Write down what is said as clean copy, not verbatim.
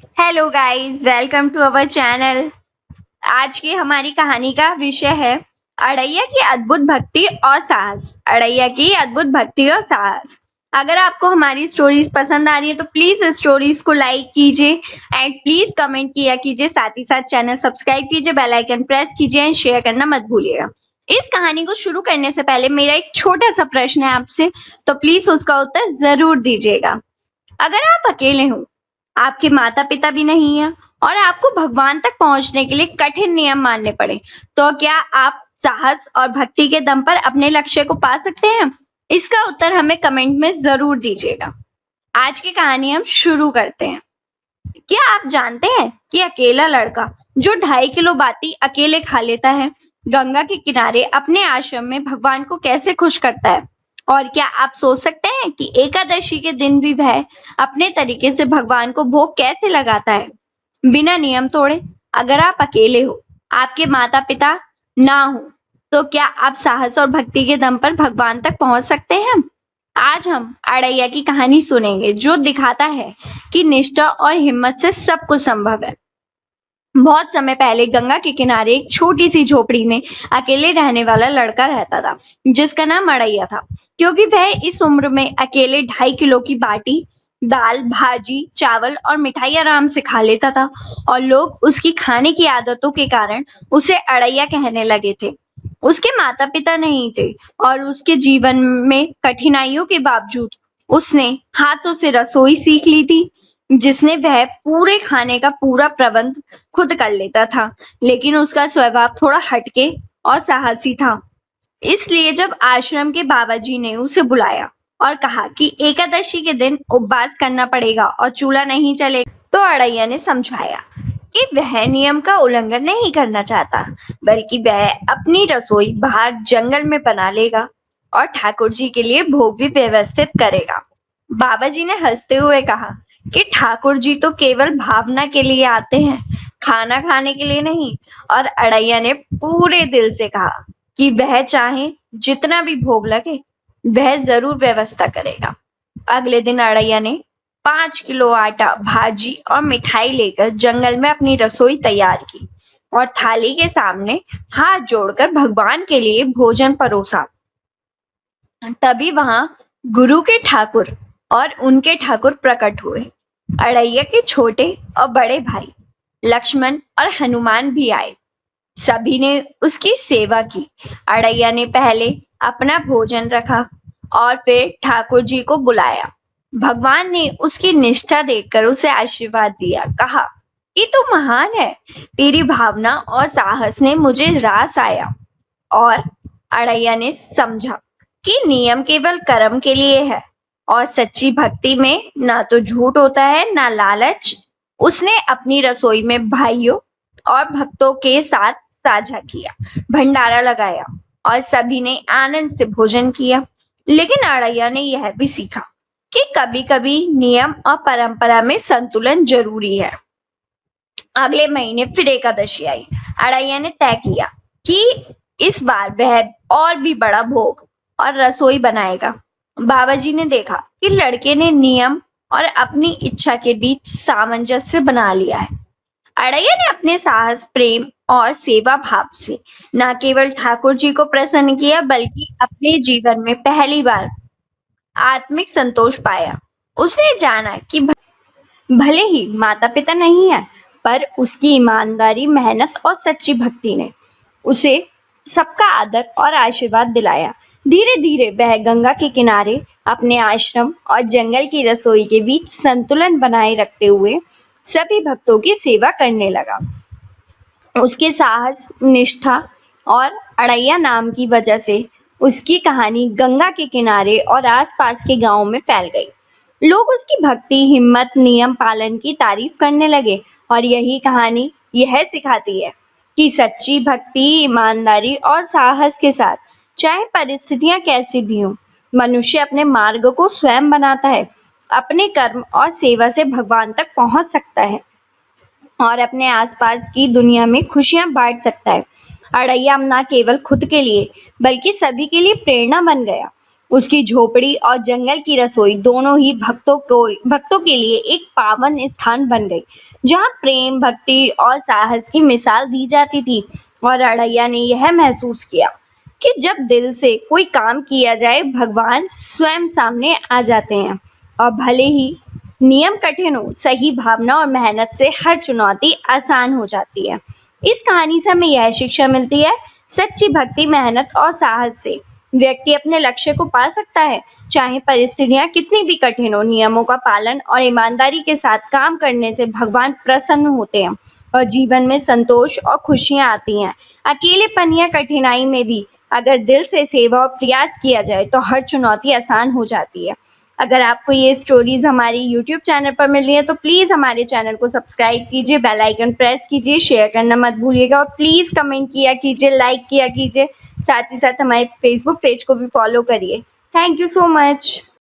Hello guys, welcome to our channel. आज की हमारी कहानी का विषय है अड़ैया की अद्भुत भक्ति और साहस। अड़ैया की अद्भुत भक्ति और साहस। अगर आपको हमारी स्टोरीज पसंद आ रही है तो प्लीज स्टोरीज को लाइक कीजिए एंड प्लीज कमेंट किया कीजिए। साथ ही साथ चैनल सब्सक्राइब कीजिए, बेल आइकन प्रेस कीजिए एंड शेयर करना मत भूलिएगा। इस कहानी को शुरू करने से पहले मेरा एक छोटा सा प्रश्न है आपसे, तो प्लीज उसका उत्तर जरूर दीजिएगा। अगर आप अकेले हो, आपके माता पिता भी नहीं है और आपको भगवान तक पहुंचने के लिए कठिन नियम मानने पड़े, तो क्या आप साहस और भक्ति के दम पर अपने लक्ष्य को पा सकते हैं? इसका उत्तर हमें कमेंट में जरूर दीजिएगा। आज की कहानी हम शुरू करते हैं। क्या आप जानते हैं कि अकेला लड़का जो 2.5 किलो बाटी अकेले खा लेता है, गंगा के किनारे अपने आश्रम में भगवान को कैसे खुश करता है? और क्या आप सोच सकते हैं कि एकादशी के दिन भी वह अपने तरीके से भगवान को भोग कैसे लगाता है, बिना नियम तोड़े? अगर आप अकेले हो, आपके माता पिता ना हो, तो क्या आप साहस और भक्ति के दम पर भगवान तक पहुंच सकते हैं? आज हम अड़ैया की कहानी सुनेंगे, जो दिखाता है कि निष्ठा और हिम्मत से सब कुछ संभव है। बहुत समय पहले गंगा के किनारे एक छोटी सी झोपड़ी में अकेले रहने वाला लड़का रहता था, जिसका नाम अड़ैया था। क्योंकि वह इस उम्र में अकेले 2.5 किलो की बाटी, दाल, भाजी, चावल और मिठाई आराम से खा लेता था, और लोग उसकी खाने की आदतों के कारण उसे अड़ैया कहने लगे थे। उसके माता पिता नहीं थे, और उसके जीवन में कठिनाइयों के बावजूद उसने हाथों से रसोई सीख ली थी, जिसने वह पूरे खाने का पूरा प्रबंध खुद कर लेता था। लेकिन उसका स्वभाव थोड़ा हटके और साहसी था। इसलिए जब आश्रम के बाबा जी ने उसे बुलाया और कहा कि एकादशी के दिन उपवास करना पड़ेगा और चूल्हा नहीं चलेगा, तो अड़ैया ने समझाया कि वह नियम का उल्लंघन नहीं करना चाहता, बल्कि वह अपनी रसोई बाहर जंगल में बना लेगा और ठाकुर जी के लिए भोग भी व्यवस्थित करेगा। बाबा जी ने हंसते हुए कहा कि ठाकुर जी तो केवल भावना के लिए आते हैं, खाना खाने के लिए नहीं। और अड़ैया ने पूरे दिल से कहा कि वह चाहे जितना भी भोग लगे, वह जरूर व्यवस्था करेगा। अगले दिन अड़ैया ने 5 किलो आटा, भाजी और मिठाई लेकर जंगल में अपनी रसोई तैयार की और थाली के सामने हाथ जोड़कर भगवान के लिए भोजन परोसा। तभी वहां गुरु के ठाकुर और उनके ठाकुर प्रकट हुए। अड़ैया के छोटे और बड़े भाई लक्ष्मण और हनुमान भी आए। सभी ने उसकी सेवा की। अड़ैया ने पहले अपना भोजन रखा और फिर ठाकुर जी को बुलाया। भगवान ने उसकी निष्ठा देखकर उसे आशीर्वाद दिया, कहा कि तू महान है, तेरी भावना और साहस ने मुझे रास आया। और अड़ैया ने समझा कि नियम केवल कर्म के लिए है, और सच्ची भक्ति में ना तो झूठ होता है ना लालच। उसने अपनी रसोई में भाइयों और भक्तों के साथ साझा किया, भंडारा लगाया और सभी ने आनंद से भोजन किया। लेकिन अड़ैया ने यह भी सीखा कि कभी-कभी नियम और परंपरा में संतुलन जरूरी है। अगले महीने फिर एकादशी आई। अड़ैया ने तय किया कि इस बार वह और भी बड़ा भोग और रसोई बनाएगा। बाबा जी ने देखा कि लड़के ने नियम और अपनी इच्छा के बीच सामंजस्य बना लिया है। अड़ैया ने अपने साहस, प्रेम और सेवा भाव से न केवल ठाकुर जी को प्रसन्न किया, बल्कि अपने जीवन में पहली बार आत्मिक संतोष पाया। उसने जाना कि भले ही माता पिता नहीं है, पर उसकी ईमानदारी, मेहनत और सच्ची भक्ति ने उसे सबका आदर और आशीर्वाद दिलाया। धीरे धीरे वह गंगा के किनारे अपने आश्रम और जंगल की रसोई के बीच संतुलन बनाए रखते हुए सभी भक्तों की सेवा करने लगा। उसके साहस, निष्ठा और अड़ैया नाम की वजह से उसकी कहानी गंगा के किनारे और आसपास के गांवों में फैल गई। लोग उसकी भक्ति, हिम्मत, नियम पालन की तारीफ करने लगे, और यही कहानी यह सिखाती है कि सच्ची भक्ति, ईमानदारी और साहस के साथ, चाहे परिस्थितियां कैसी भी हों, मनुष्य अपने मार्ग को स्वयं बनाता है। अपने कर्म और सेवा से भगवान तक पहुंच सकता है और अपने आसपास की दुनिया में खुशियां बांट सकता है। अड़ैया न केवल खुद के लिए, बल्कि सभी के लिए प्रेरणा बन गया। उसकी झोपड़ी और जंगल की रसोई दोनों ही भक्तों के लिए एक पावन स्थान बन गई, जहाँ प्रेम, भक्ति और साहस की मिसाल दी जाती थी। और अड़ैया ने यह महसूस किया कि जब दिल से कोई काम किया जाए, भगवान स्वयं सामने आ जाते हैं। और भले ही नियम कठिन हो, सही भावना और मेहनत से हर चुनौती आसान हो जाती है। इस कहानी से हमें यह शिक्षा मिलती है, सच्ची भक्ति, मेहनत और साहस से व्यक्ति अपने लक्ष्य को पा सकता है। चाहे परिस्थितियां कितनी भी कठिन हो, नियमों का पालन और ईमानदारी के साथ काम करने से भगवान प्रसन्न होते हैं और जीवन में संतोष और खुशियां आती हैं। अकेलेपन या कठिनाई में भी अगर दिल से सेवा और प्रयास किया जाए तो हर चुनौती आसान हो जाती है। अगर आपको ये स्टोरीज हमारी यूट्यूब चैनल पर मिल रही है तो प्लीज़ हमारे चैनल को सब्सक्राइब कीजिए, बेल आइकन प्रेस कीजिए, शेयर करना मत भूलिएगा और प्लीज़ कमेंट किया कीजिए, लाइक किया कीजिए। साथ ही साथ हमारे फेसबुक पेज को भी फॉलो करिए। Thank you so much.